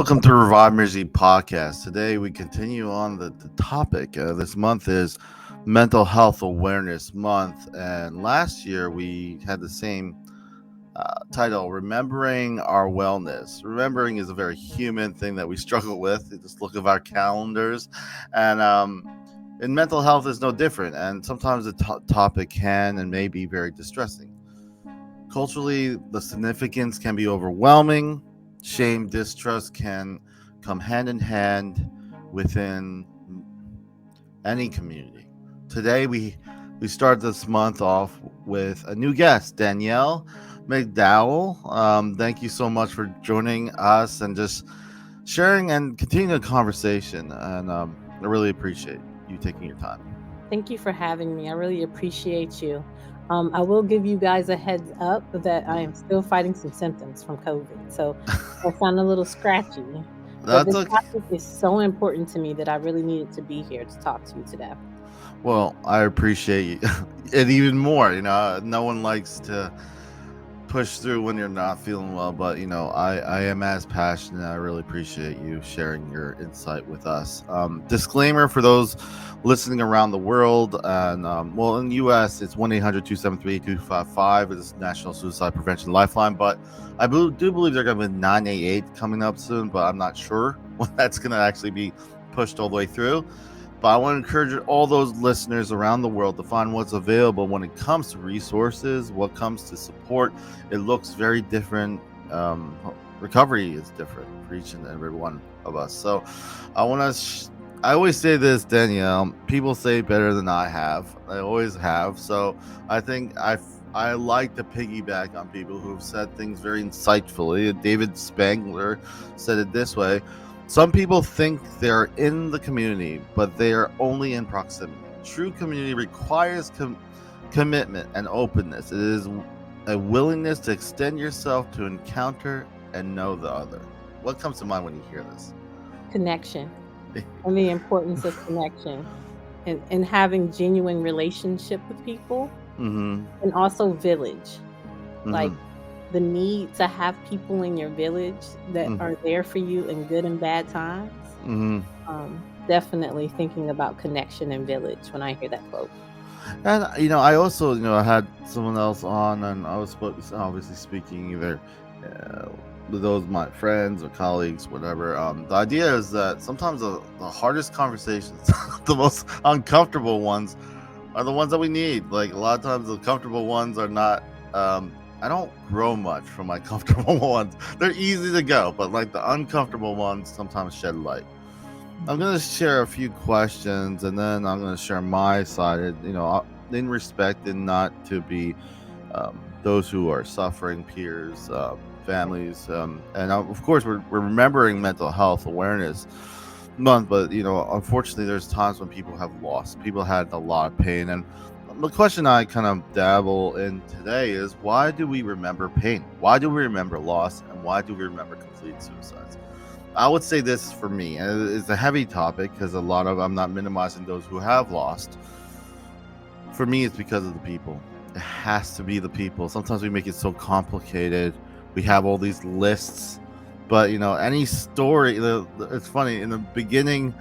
Welcome to Revive Ministries Podcast. Today we continue on the topic. This month is Mental Health Awareness Month, and last year we had the same title, Remembering Our Wellness. Remembering is a very human thing that we struggle with. You just look at our calendars, and in mental health is no different. And sometimes the topic can and may be very distressing. Culturally, the significance can be overwhelming. Shame, distrust can come hand in hand within any community. Today, we start this month off with a new guest, Danielle McDowell. Thank you so much for joining us and just sharing and continuing the conversation. And I really appreciate you taking your time. Thank you for having me. I really appreciate you. I will give you guys a heads up that I am still fighting some symptoms from COVID. So I sound a little scratchy. But That's this okay. topic is so important to me that I really needed to be here to talk to you today. Well, I appreciate it even more. No one likes to push through when you're not feeling well, but I am as passionate. I really appreciate you sharing your insight with us. Disclaimer for those listening around the world, and in the US it's 1-800-273-8255. It's National Suicide Prevention Lifeline, but I do believe they're going to be 988 coming up soon, but I'm not sure when that's going to actually be pushed all the way through. But I want to encourage all those listeners around the world to find what's available when it comes to resources, what comes to support. It looks very different. Recovery is different for each and every one of us. So I want to, I always say this, Danielle, people say it better than I have. I always have. So I think I like to piggyback on people who've said things very insightfully. David Spangler said it this way. Some people think they're in the community, but they are only in proximity. True community requires commitment and openness. It is a willingness to extend yourself to encounter and know the other. What comes to mind when you hear this? Connection and the importance of connection and having genuine relationship with people, Mm-hmm. and also village. Like Mm-hmm. the need to have people in your village that Mm-hmm. are there for you in good and bad times. Mm-hmm. Definitely thinking about connection and village when I hear that quote. And I also I had someone else on, and I was obviously speaking either with those my friends or colleagues, whatever. The idea is that sometimes the hardest conversations, the most uncomfortable ones, are the ones that we need. Like a lot of times, the comfortable ones are not. I don't grow much from my comfortable ones. They're easy to go, but like the uncomfortable ones sometimes shed light. I'm Mhm. going to share a few questions, and then I'm going to share my side, in respect and not to be those who are suffering, peers, families. And of course, we're remembering Mental Health Awareness Month, but, unfortunately, there's times when people have lost. People had a lot of pain. And the question I kind of dabble in today is, why do we remember pain? Why do we remember loss? And why do we remember complete suicides? I would say this for me, and it's a heavy topic because I'm not minimizing those who have lost. For me, it's because of the people. It has to be the people. Sometimes we make it so complicated. We have all these lists, but any story. It's funny. In the beginning,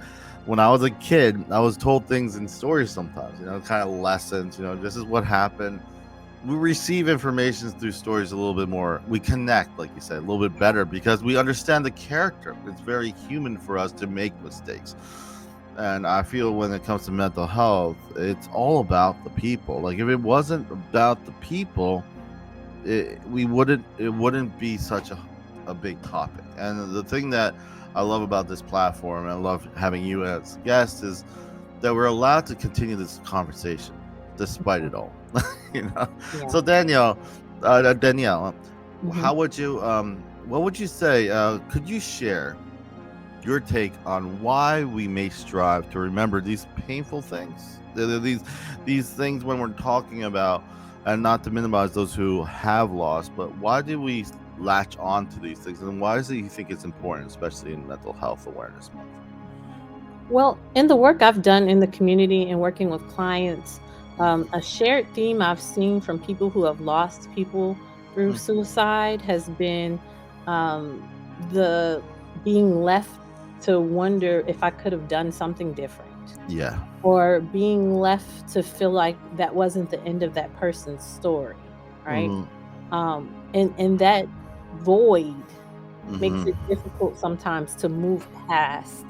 when I was a kid, I was told things in stories sometimes. Kind of lessons. This is what happened. We receive information through stories a little bit more. We connect, like you said, a little bit better because we understand the character. It's very human for us to make mistakes. And I feel when it comes to mental health, it's all about the people. Like if it wasn't about the people, it wouldn't be such a big topic. And the thing that I love about this platform, and I love having you as a guest, is that we're allowed to continue this conversation despite it all. you know. Yeah. So Danielle, Hmm. how would you what would you say? Could you share your take on why we may strive to remember these painful things? These things when we're talking about, and not to minimize those who have lost, but why do we latch on to these things, and why do you think it's important, especially in Mental Health Awareness Month? Well, in the work I've done in the community and working with clients, a shared theme I've seen from people who have lost people through Mm, suicide has been um, the being left to wonder if I could have done something different, Yeah. or being left to feel like that wasn't the end of that person's story, right? Mm-hmm. And that void makes Mm-hmm. it difficult sometimes to move past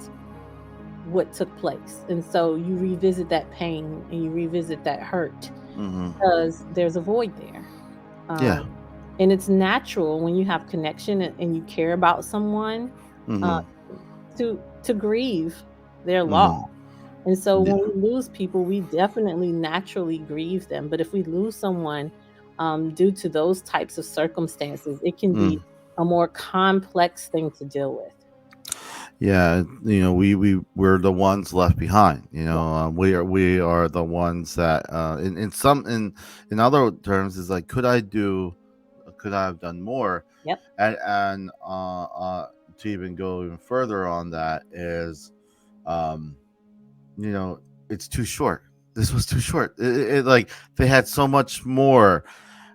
what took place. And so you revisit that pain and you revisit that hurt Mm-hmm. because there's a void there. Yeah. Um, and it's natural when you have connection and you care about someone, uh, Mm-hmm. to grieve their loss. Mm-hmm. And so when Yeah. we lose people, we definitely naturally grieve them. But if we lose someone due to those types of circumstances, it can be Mm. a more complex thing to deal with. Yeah, we're the ones left behind. Yeah. We are the ones that in other terms is like, could I have done more? Yep. And to even go even further on that is, um, you know, it's too short. This was too short. Like they had so much more.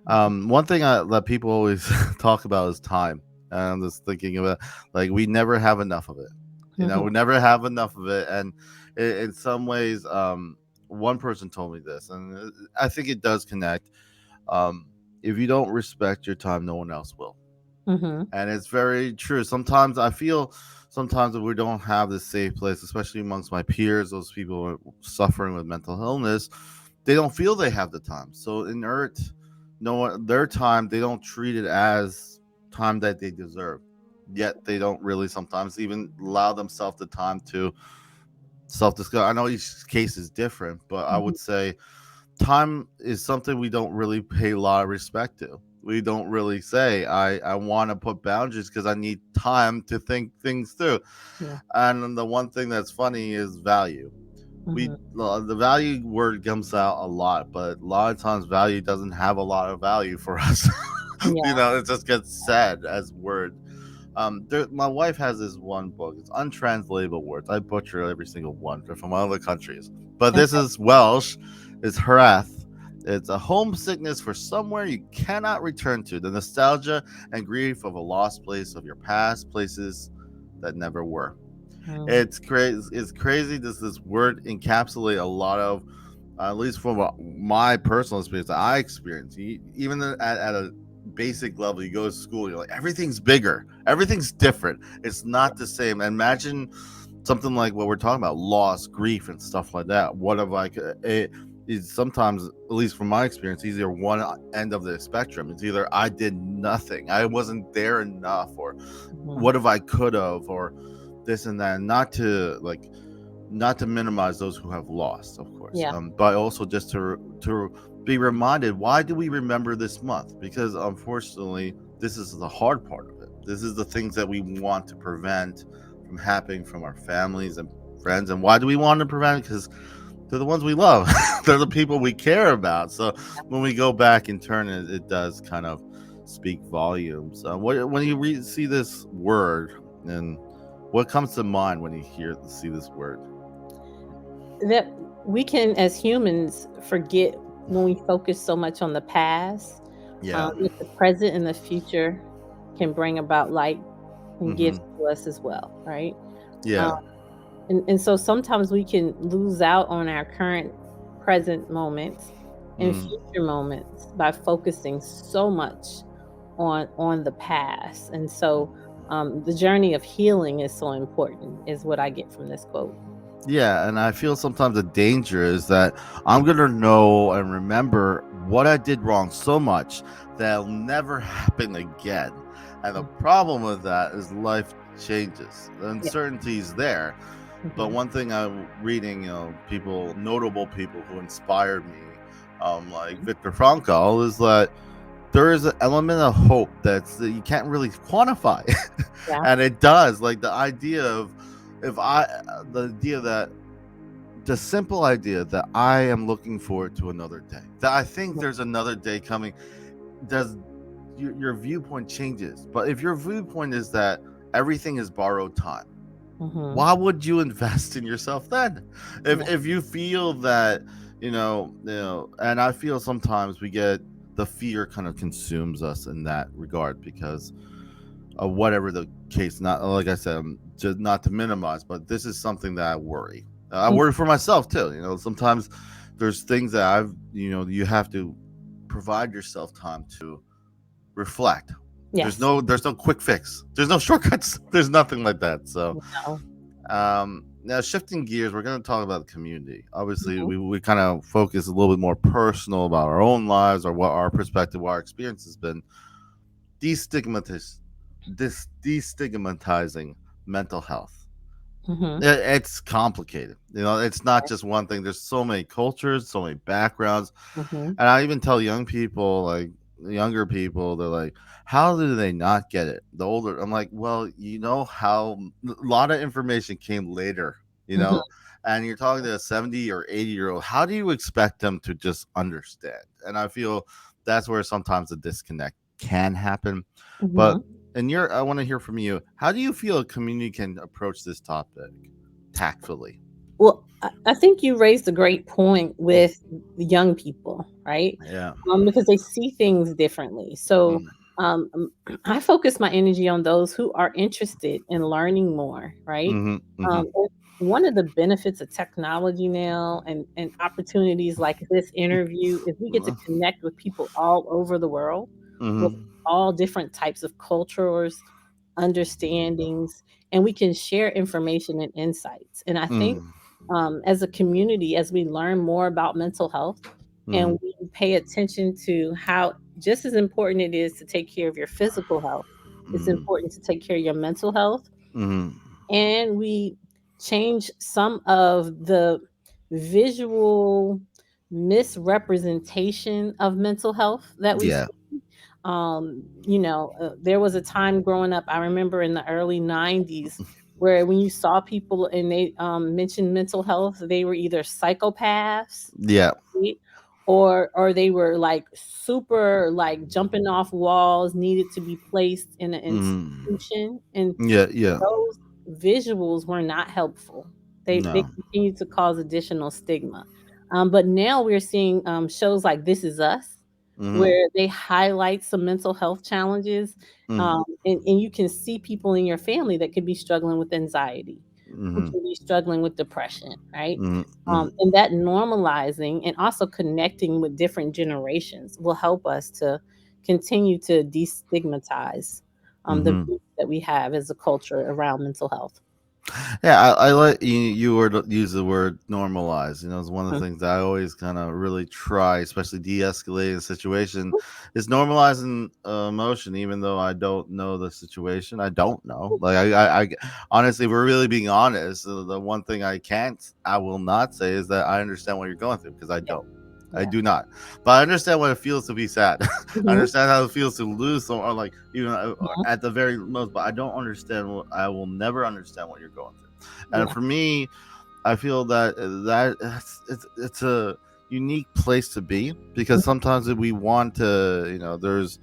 One thing that people always talk about is time. And I'm just thinking about, like, we never have enough of it. Mhm. We never have enough of it. And in some ways, one person told me this, and I think it does connect. Um, if you don't respect your time, no one else will. Mhm. And it's very true. Sometimes I feel sometimes that we don't have this safe place, especially amongst my peers, those people who are suffering with mental illness. They don't feel they have the time. So inert, no one, their time, they don't treat it as time that they deserve. Yet they don't really sometimes even allow themselves the time to self-discover. I know each case is different, but I Mhm. would say time is something we don't really pay a lot of respect to. We don't really say, I want to put boundaries because I need time to think things through. Yeah. And the one thing that's funny is value. Mhm. The value word comes out a lot, but a lot of times value doesn't have a lot of value for us. Yeah. It just gets said as word. My wife has this one book. It's untranslatable words. I butcher every single one. They're from other countries, but this Okay. is Welsh. It's Hrath. It's a homesickness for somewhere you cannot return to. The nostalgia and grief of a lost place, of your past, places that never were. Mm. It's crazy. It's crazy. This word encapsulate a lot of, at least from my personal experience that I experienced. Even at a basic level, you go to school, you're like, everything's bigger, everything's different. It's not the same. Imagine something like what we're talking about, loss, grief, and stuff like that. What if it is sometimes, at least from my experience, either one end of the spectrum. It's either I did nothing, I wasn't there enough, or Mhm. what if I could have, or this and that. Not to minimize those who have lost, of course, Yeah. but also just to be reminded, why do we remember this month? Because unfortunately, this is the hard part of it. This is the things that we want to prevent from happening from our families and friends. And why do we want to prevent it? Because they're the ones we love. They're the people we care about. So when we go back in turn, it does kind of speak volumes. When you see this word, and what comes to mind when you see this word? That we can, as humans, forget when we focus so much on the past, Yeah. that the present and the future can bring about light and Mm-hmm. gifts to us as well, right? Um, Yeah. and so sometimes we can lose out on our current present moments and Mm. future moments by focusing so much on the past. And so the journey of healing is so important, is what I get from this quote. Yeah, and I feel sometimes the danger is that I'm gonna know and remember what I did wrong so much that it'll never happen again. And the Mm. problem with that is life changes. The Yeah. uncertainty is there. But Mhm. one thing I'm reading, notable people who inspired me, like Mhm. Viktor Frankl, is that there is an element of hope that you can't really quantify, Yeah. and it does. Like the idea of, if I, the idea that the simple idea that I am looking forward to another day, that I think Mhm. there's another day coming, does your viewpoint changes. But if your viewpoint is that everything is borrowed time, Mhm. why would you invest in yourself then? Yeah. If you feel that, and I feel sometimes we get, the fear kind of consumes us in that regard, because whatever the case. Not like I said, just not to minimize, but this is something that I worry. I Mm, worry for myself too. Sometimes there's things that you have to provide yourself time to reflect. yes. There's no quick fix. There's no shortcuts. There's nothing like that. So No. now shifting gears, we're going to talk about the community. Obviously, Mhm. we kind of focus a little bit more personal about our own lives or what our perspective, what our experience has been. Destigmatize destigmatizing mental health. Mhm. It's complicated. It's not just one thing. There's so many cultures, so many backgrounds. Mhm. And I even tell young people, like younger people, they're like, how do they not get it? The older, I'm like, well, how a lot of information came later, you Mhm. know, and you're talking to a 70 or 80-year-old. How do you expect them to just understand? And I feel that's where sometimes the disconnect can happen. But Mhm. I want to hear from you. How do you feel a community can approach this topic tactfully? Well, I think you raised a great point with the young people, right? Yeah. Because they see things differently. So Mm, I focus my energy on those who are interested in learning more, right? mm-hmm, mm-hmm, And one of the benefits of technology now and opportunities like this interview is we get to connect with people all over the world with mm-hmm, all different types of cultures, understandings, and we can share information and insights. And I think mm, as a community, as we learn more about mental health mm-hmm. and we pay attention to how just as important it is to take care of your physical health, it's Mhm, important to take care of your mental health. mhm. And we change some of the visual misrepresentation of mental health that we Yeah, see. There was a time growing up, I remember in the early 90s, where when you saw people and they mentioned mental health, they were either psychopaths, yeah, right? Or they were like super like jumping off walls, needed to be placed in an mhm. institution. And Yeah, yeah. those visuals were not helpful. They No. continue to cause additional stigma. But now we're seeing shows like This Is Us, Mhm, where they highlight some mental health challenges, mhm, and you can see people in your family that could be struggling with anxiety, who mhm, can be struggling with depression, right? mhm, mhm, And that normalizing and also connecting with different generations will help us to continue to destigmatize the mhm. views that we have as a culture around mental health. Yeah, I like you were to use the word normalize. It's one of Mhm. the things that I always kind of really try, especially de-escalating a situation, is normalizing emotion. Even though I don't know the situation, I don't know. Like honestly, if we're really being honest, the one thing I will not say is that I understand what you're going through because I Yeah, don't. I yeah. do not, but I understand what it feels to be sad. I Mhm, understand how it feels to lose someone, or like even mhm. at the very most. But I don't understand. I will never understand what you're going through. And Yeah. for me, I feel that it's a unique place to be because Mhm, sometimes we want to, there's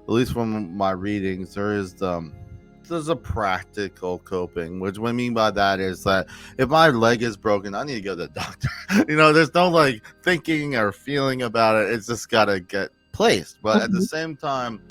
at least from my readings, there's a practical coping, which what I mean by that is that if my leg is broken, I need to go to the doctor. There's no like thinking or feeling about it. It's just gotta get placed. But at the mhm, same time,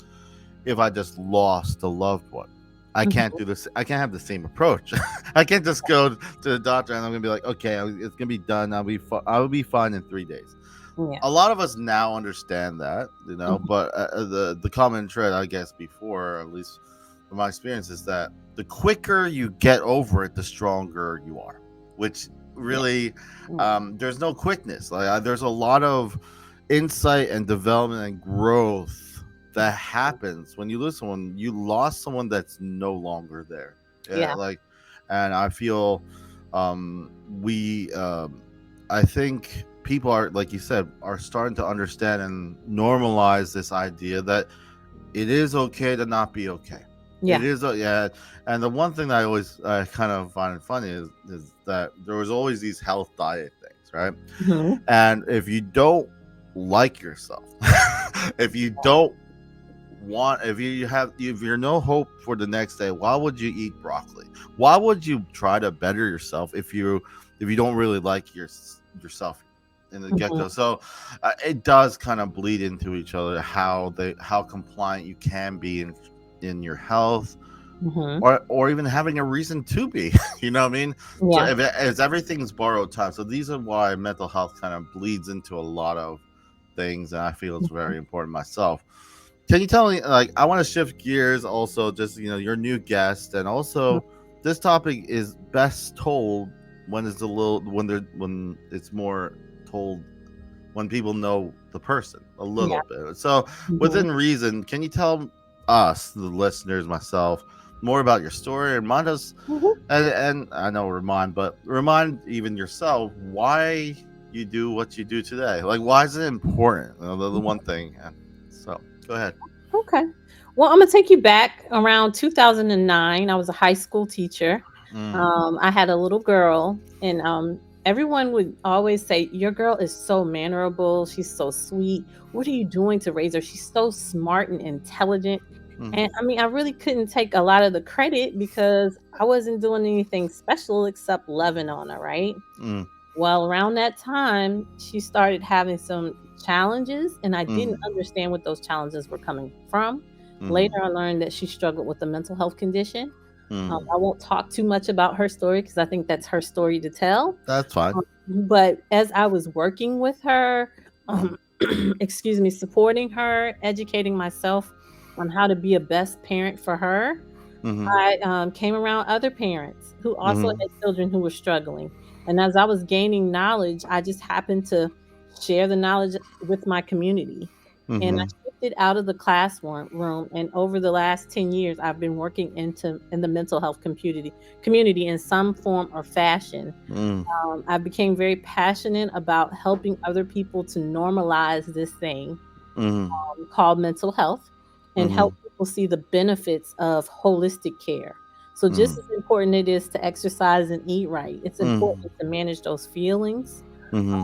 if I just lost a loved one. I can't mhm. do this. I can't have the same approach. I can't just go to the doctor and I'm gonna be like, okay, it's gonna be done. I will be fine in 3 days. Yeah. A lot of us now understand that, Mhm, but the common thread, I guess, before at least from my experience, is that the quicker you get over it, the stronger you are. Which yeah. really, Yeah. there's no quickness. Like there's a lot of insight and development and growth that happens when you lose someone. You lost someone that's no longer there. Yeah, Yeah. like, and I feel, we, I think people are, like you said, are starting to understand and normalize this idea that it is okay to not be okay. It Yeah. is, yeah. And the one thing that I always kind of find funny is that there was always these health diet things, right? Mhm. And if you don't like yourself, if you don't if you're no hope for the next day, why would you eat broccoli? Why would you try to better yourself if you don't really like yourself in the Mhm. get-go? So it does kind of bleed into each other, how compliant you can be in your health, Mhm. or even having a reason to be. You know what I mean? So Yeah. if everything's borrowed time, so these are why mental health kind of bleeds into a lot of things, and I feel it's Mhm. very important myself. Can you tell me, like, I want to shift gears also, just, your new guest, and also this topic is best told when it's a little, when it's more told when people know the person a Yeah. little bit. So, Mhm. within reason, can you tell us, the listeners, myself, more about your story? Remind us, Mhm. and I know remind, but remind even yourself why you do what you do today. Like, why is it important? The one thing. And so, go ahead. Okay. Well, I'm gonna take you back around 2009. I was a high school teacher. Mm, I had a little girl, and everyone would always say, "Your girl is so mannerable. She's so sweet. What are you doing to raise her? She's so smart and intelligent." mm, And I mean, I really couldn't take a lot of the credit because I wasn't doing anything special except loving on her, right? mm, Well, around that time, she started having some challenges, and I didn't mm, understand what those challenges were coming from. mm, Later, I learned that she struggled with a mental health condition. mm. I won't talk too much about her story because I think that's her story to tell. That's fine. But as I was working with her, Mm, um, excuse me, supporting her, educating myself on how to be a best parent for her, mm, I, came around other parents who also mm, had children who were struggling, and as I was gaining knowledge, I just happened to share the knowledge with my community, and I mm, shifted out of the classroom room, and over the last 10 years, I've been working in the mental health community in some form or fashion. mm, I became very passionate about helping other people to normalize this thing mm, called mental health and mm, help people see the benefits of holistic care. So just mm, as important it is to exercise and eat right, it's mm, important to manage those feelings mm,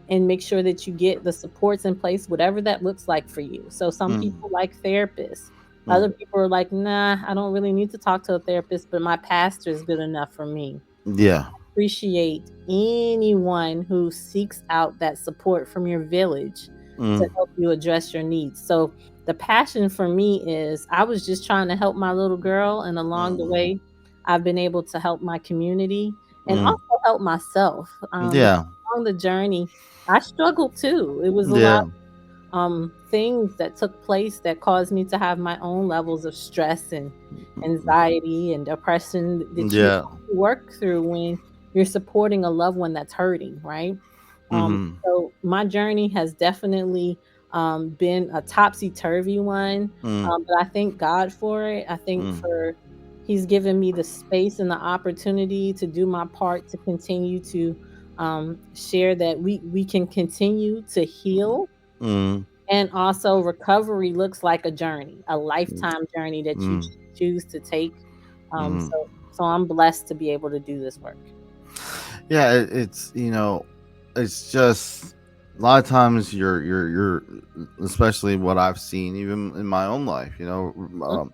and make sure that you get the supports in place, whatever that looks like for you. So some mm, people like therapists. mm. Other people are like, nah, I don't really need to talk to a therapist, but my pastor is good enough for me. Yeah. Appreciate anyone who seeks out that support from your village to Mm, help you address your needs. So the passion for me is I was just trying to help my little girl, and along the mm, way, I've been able to help my community and mm. also help myself. Because Yeah. along the journey, I struggled too. It was a lot Yeah. things that took place that caused me to have my own levels of stress and Mm, anxiety and depression that you yeah. have to work through when you're supporting a loved one that's hurting, right? Mhm. So my journey has definitely been a topsy turvy one, Mm, but I thank God for it. I think mm, for He's given me the space and the opportunity to do my part to continue to share that we can continue to heal, mm, and also recovery looks like a journey, a lifetime journey that you mm, choose to take. mm. So I'm blessed to be able to do this work. Yeah, it's it's just a lot of times you're especially what I've seen even in my own life, Mhm,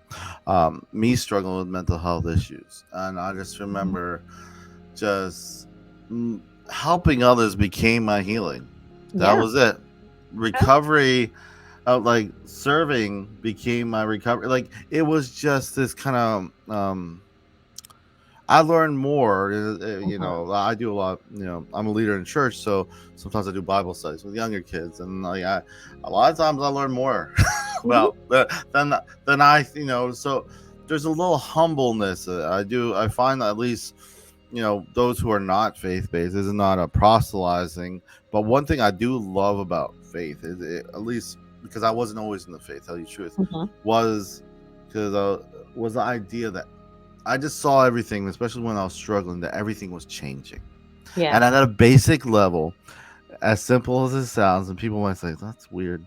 me struggling with mental health issues, and I just mhm. remember just mm, helping others became my healing. That Yeah. was it. Okay. Recovery, like serving became my recovery. Like, it was just this kind of I learned more. Mhm, I do a lot. I'm a leader in church, so sometimes I do Bible studies with younger kids, and like a lot of times I learn more mhm, about than I. So there's a little humbleness. I find that at least those who are not faith based, this is not a proselytizing. But one thing I do love about faith is at least because I wasn't always in the faith. Tell you the truth, mhm. was because was the idea that I just saw everything, especially when I was struggling, that everything was changing. Yeah. And at a basic level, as simple as it sounds, and people might say, that's weird.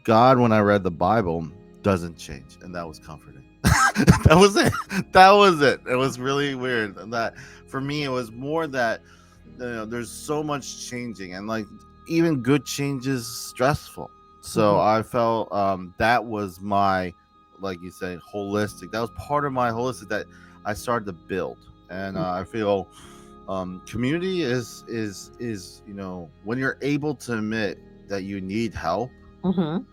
God, when I read the Bible, doesn't change. And that was comforting. That was it. That was it. It was really weird. And that for me, it was more that there's so much changing, and like even good change is stressful. So Mhm, I felt that was my, like you say, holistic. That was part of my holistic that I started to build, and mhm, I feel community is when you're able to admit that you need help, mhm.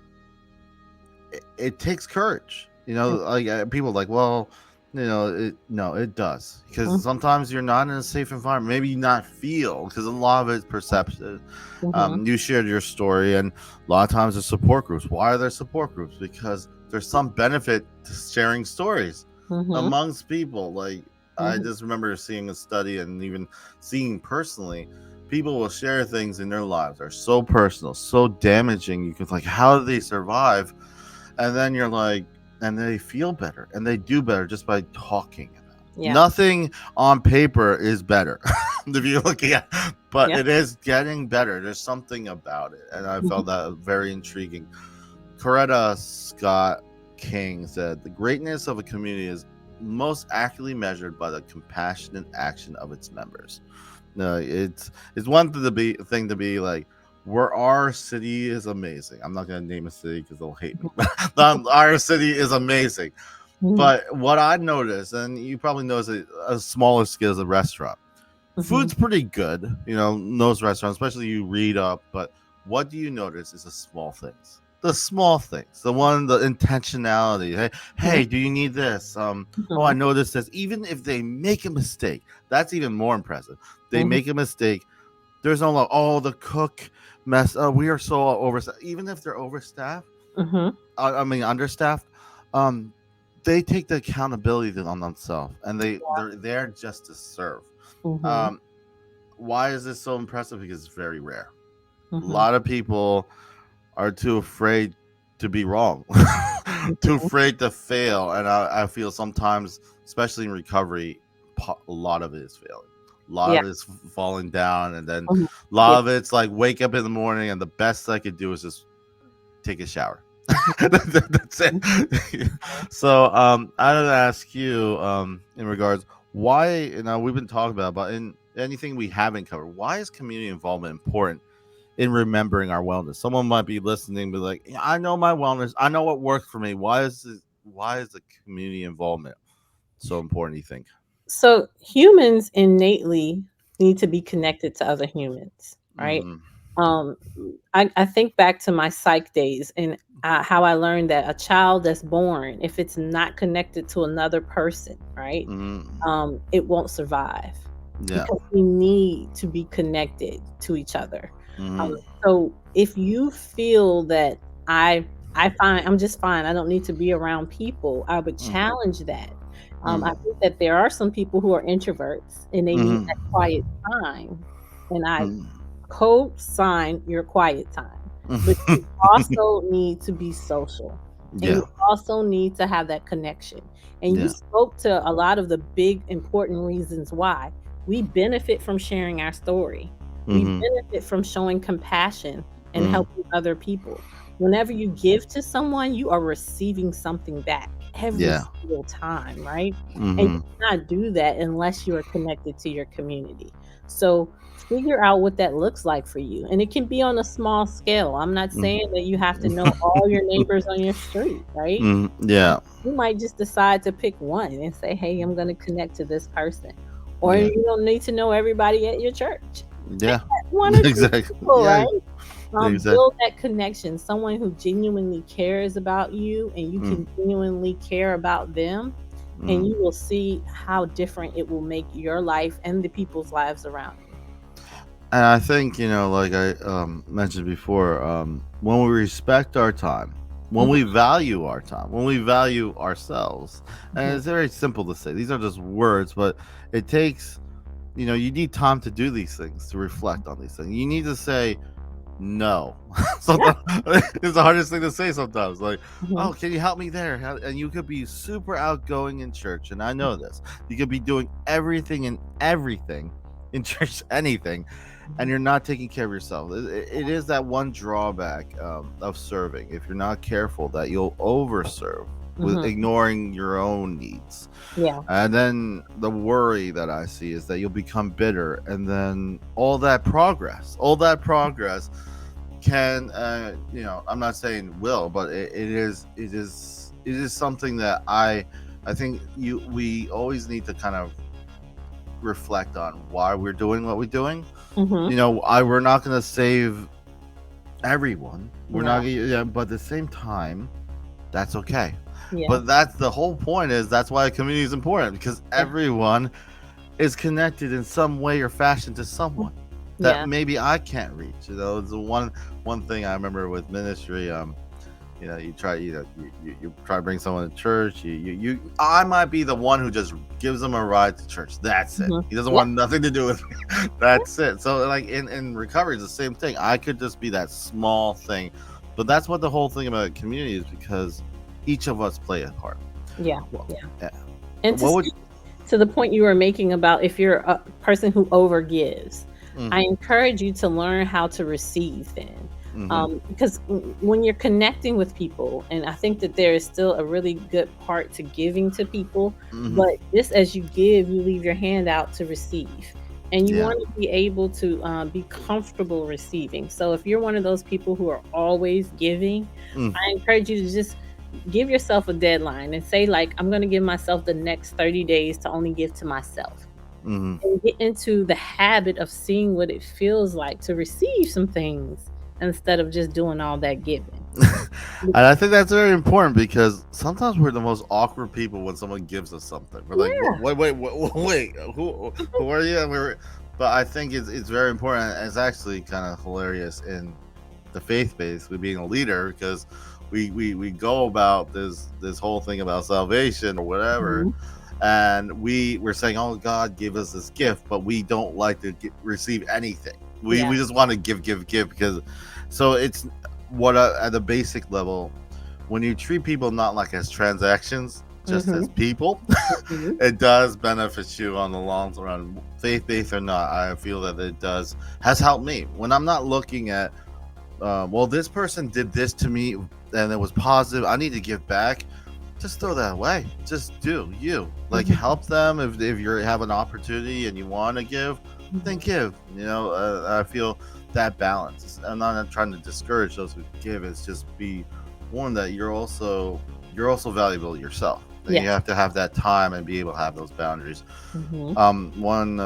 it takes courage. Like people are like, well, no, it does, because Mhm, sometimes you're not in a safe environment. Maybe you not feel, because a lot of it's perception. mhm, You shared your story, and a lot of times there's support groups. Why are there support groups? Because there's some benefit to sharing stories mhm, amongst people. Like, I mhm, just remember seeing a study, and even seeing personally, people will share things in their lives that are so personal, so damaging. You can, like, how do they survive? And then you're like, and they feel better, and they do better just by talking about it. yeah, Nothing on paper is better if you're looking at, but yeah, it is getting better. There's something about it, and I mhm, found that very intriguing. Coretta Scott King said, the greatness of a community is most accurately measured by the compassionate action of its members. No, it's one thing to be like, where our city is amazing. I'm not gonna name a city because they'll hate me. Our city is amazing. mhm, But what I noticed, and you probably notice it, a smaller scale, is a restaurant. mhm, Food's pretty good, in those restaurants, especially you read up. But what do you notice is the small things. The small things, the intentionality. Hey, mhm, do you need this? Oh, I mhm, noticed this. Even if they make a mistake, that's even more impressive. They mhm, make a mistake. There's no like, oh, the cook mess. We are so overstaffed. Even if they're overstaffed, mhm, I mean understaffed, um, they take the accountability on themselves, and they're there just to serve. mhm, Um, why is this so impressive? Because it's very rare. A mhm, lot of people are too afraid to be wrong, too mhm. afraid to fail, and I feel sometimes, especially in recovery, a lot of it is failing. A lot Yeah, of it's falling down, and then mhm, a yeah, lot of it's like wake up in the morning, and the best I could do is just take a shower. mhm, That's it. So I would ask you, in regards, why, we've been talking about, but in anything we haven't covered, why is community involvement important in remembering our wellness? Someone might be listening, be like, "Yeah, I know my wellness, I know what worked for me. Why is the community involvement so important, you think?" So humans innately need to be connected to other humans, right? Mm-hmm. Um, I think back to my psych days and how I learned that a child that's born, if it's not connected to another person, right, Mm-hmm. it won't survive Yeah. because we need to be connected to each other. Um, Mm-hmm. so if you feel that I find I'm just fine, I don't need to be around people, I would challenge that. I Mm-hmm. think that there are some people who are introverts and they need that Mm-hmm. quiet time, and I co-sign your quiet time, but you Mm-hmm. also need to be social, and Yeah. you also need to have that connection, and you Yeah. spoke to a lot of the big important reasons why. We benefit from sharing our story. We Mm-hmm. benefit from showing compassion and Mm-hmm. helping other people. Whenever you give to someone, you are receiving something back every Yeah. single time, right? And Mm-hmm. you cannot do that unless you are connected to your community. So figure out what that looks like for you. And it can be on a small scale. I'm not saying that you have to know all your neighbors on your street, right? Mm, yeah. You might just decide to pick one and say, "Hey, I'm gonna connect to this person." Or Yeah. you don't need to know everybody at your church. Pick Yeah. that 1 or 2 Exactly. people, Yeah. right? Exactly. Build that connection, someone who genuinely cares about you and you Mm, can genuinely care about them, and mm. you will see how different it will make your life and the people's lives around you. And I think, like I mentioned before, when we respect our time, when Mhm, we value our time, when we value ourselves, and mhm, it's very simple to say. These are just words, but it takes, you need time to do these things, to mhm. reflect on these things. You need to say no. Yeah. Sometimes it's the hardest thing to say sometimes. Like, Mhm, oh, can you help me there? And you could be super outgoing in church, and I know this. You could be doing everything and everything in church, anything, and mhm, you're not taking care of yourself. It is that one drawback of serving. If you're not careful, that you'll overserve with mhm. ignoring your own needs. Yeah. And then the worry that I see is that you'll become bitter, and then all that progress can, I'm not saying will, but it is something that I think we always need to kind of reflect on why we're doing what we're doing. Mhm. We're not going to save everyone. We're not No. gonna, yeah, but at the same time, that's okay. Yeah. But that's the whole point, is that's why a community is important, because Yeah. everyone is connected in some way or fashion to someone that Yeah. maybe I can't reach. It's the one thing I remember with ministry. You try, you try to bring someone to church. I might be the one who just gives them a ride to church. That's it. Mhm. He doesn't Yeah. want nothing to do with me. That's it. So like in recovery, it's the same thing. I could just be that small thing, but that's what the whole thing about community is, because each of us play a part. Yeah. Well, Yeah. yeah. And What would? to the point you were making about if you're a person who overgives, I Mm-hmm, encourage you to learn how to receive then. mm-hmm, Because when you're connecting with people, and I think that there is still a really good part to giving to people, mm-hmm. but just as you give, you leave your hand out to receive. And you Yeah. want to be able to be comfortable receiving. So if you're one of those people who are always giving, Mm, I encourage you to just give yourself a deadline and say, like, I'm going to give myself the next 30 days to only give to myself, mm-hmm. and get into the habit of seeing what it feels like to receive some things instead of just doing all that giving. And I think that's very important, because sometimes we're the most awkward people when someone gives us something. We're like, Yeah. wait, who are you? But I think it's very important. And it's actually kind of hilarious in the faith base with being a leader, because we go about this whole thing about salvation or whatever, Mhm. and we're saying, oh, God gave us this gift, but we don't like to receive anything. We Yeah. just want to give, because so it's what at the basic level, when you treat people not like as transactions, just as Mhm. people, Mhm. it does benefit you on the long run, faith based or not. I feel that it has helped me when I'm not looking at well, this person did this to me and it was positive, I need to give back. Just throw that away. Just do you, like, Mhm. help them. If you have an opportunity and you want to give, then Mhm. give. I feel that balance. I'm not trying to discourage those who give. It's just be one that you're also valuable yourself, and you Yes. have to have that time and be able to have those boundaries. Mhm. One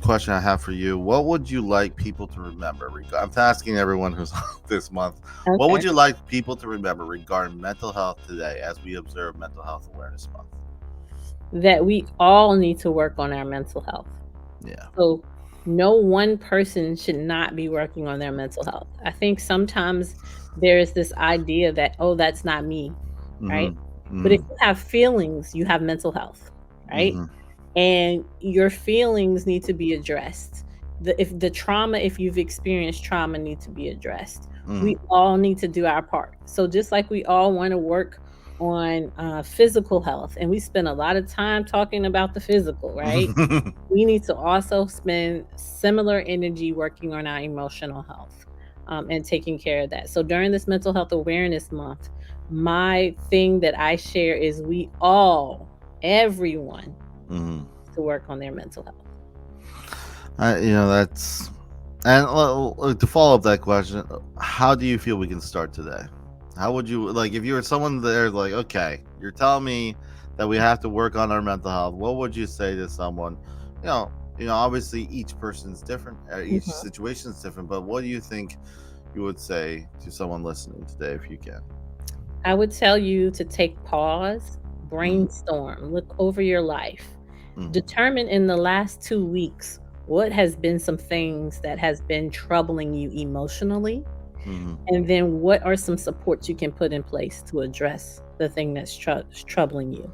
question I have for you: what would you like people to remember? I'm asking everyone who's on this month. What would Okay. you like people to remember regarding mental health today, as we observe Mental Health Awareness Month? That we all need to work on our mental health. Yeah. So no one person should not be working on their mental health. I think sometimes there's this idea that, oh, that's not me, right? Mm-hmm. But if Mm-hmm. you have feelings, you have mental health, right? Mm-hmm. And your feelings need to be addressed. If you've experienced trauma, need to be addressed. We all need to do our part. So just like we all want to work on physical health, and we spend a lot of time talking about the physical, right? Mm-hmm. We need to also spend similar energy working on our emotional health, and taking care of that. So during this Mental Health Awareness Month, my thing that I share is everyone Mm-hmm. to work on their mental health. That's, and to follow up that question, how do you feel we can start today? How would you, like, if you were someone there, like, okay, you're telling me that we have to work on our mental health, what would you say to someone? You know, obviously each person's different, each Mhm. situation is different, but what do you think you would say to someone listening today, if you can? I would tell you to take pause, Mm, brainstorm, look over your life, mm, determine in the last 2 weeks what has been some things that has been troubling you emotionally. mm, And then what are some supports you can put in place to address the thing that's troubling you?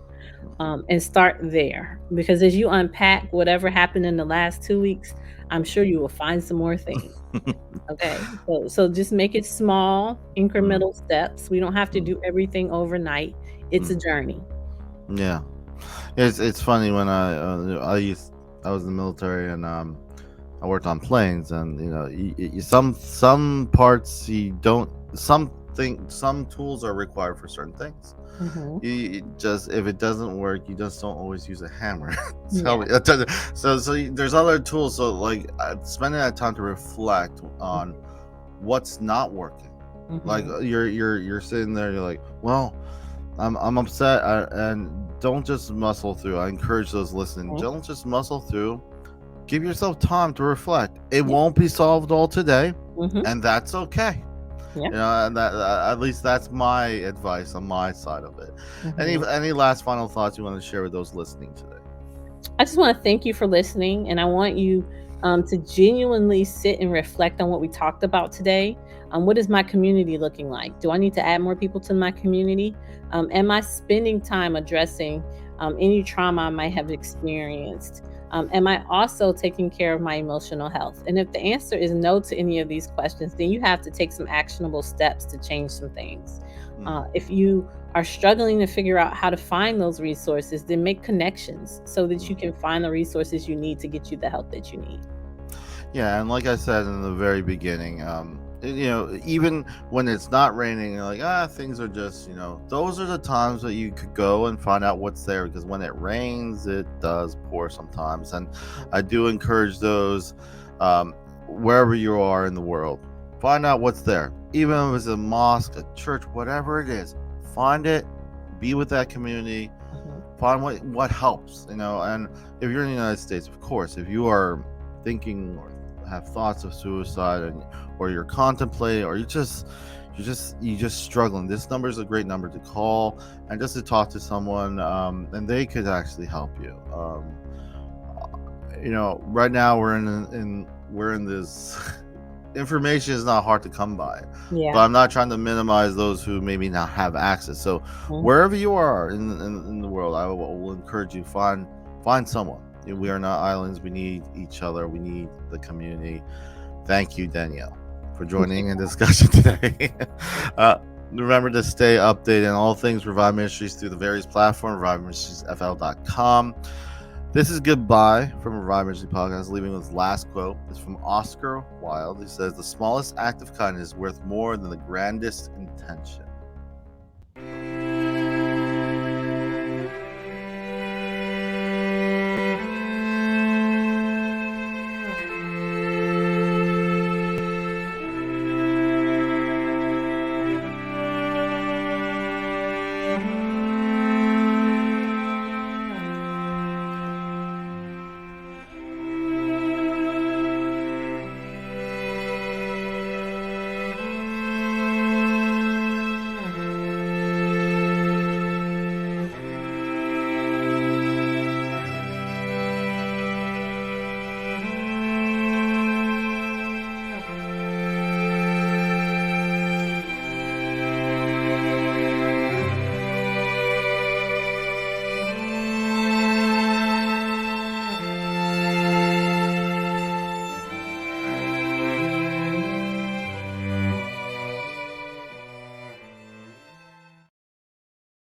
And start there. Because as you unpack whatever happened in the last 2 weeks, I'm sure you will find some more things. Okay. So just make it small, mm, incremental steps. We don't have to mm, do everything overnight. It's mm. a journey. Yeah. It's funny when I was in the military, and I worked on planes, and some parts you don't, some tools are required for certain things. Hmm. Just, if it doesn't work, you just don't always use a hammer. Tell Yeah. me. There's other tools. So, like, spending that time to reflect on what's not working. Like, Hmm. you're sitting there, you're like, well, I'm upset, and don't just muscle through. I encourage those listening, don't just muscle through. Give yourself time to reflect. It Yeah. won't be solved all today, Hmm. and that's okay. Yeah. And that at least that's my advice on my side of it. Mhm. Any last final thoughts you want to share with those listening today? I just want to thank you for listening, and I want you to genuinely sit and reflect on what we talked about today. What is my community looking like? Do I need to add more people to my community? Am I spending time addressing any trauma I might have experienced? Am I also taking care of my emotional health? And if the answer is no to any of these questions, then you have to take some actionable steps to change some things. If you are struggling to figure out how to find those resources, then make connections so that you can find the resources you need to get you the help that you need. Yeah, and like I said in the very beginning, even when it's not raining, you're like, things are just, those are the times that you could go and find out what's there, because when it rains, it does pour sometimes. And I do encourage those, wherever you are in the world, find out what's there. Even if it's a mosque, a church, whatever it is, find it, be with that community, find what helps, and if you're in the United States, of course, if you are thinking or have thoughts of suicide, or you're contemplating, or you're just struggling, this number is a great number to call and just to talk to someone, and they could actually help you. Right now we're in this information is not hard to come by, Yeah. but I'm not trying to minimize those who maybe not have access. So wherever you are in the world, I will encourage you, find someone. We are not islands. We need each other. We need the community. Thank you, Danielle, for joining in discussion today. Remember to stay updated on all things Revive Ministries through the various platforms, ReviveMinistriesFL.com. This is goodbye from Revive Ministries Podcast. Leaving with last quote is from Oscar Wilde. He says, "The smallest act of kindness is worth more than the grandest intention."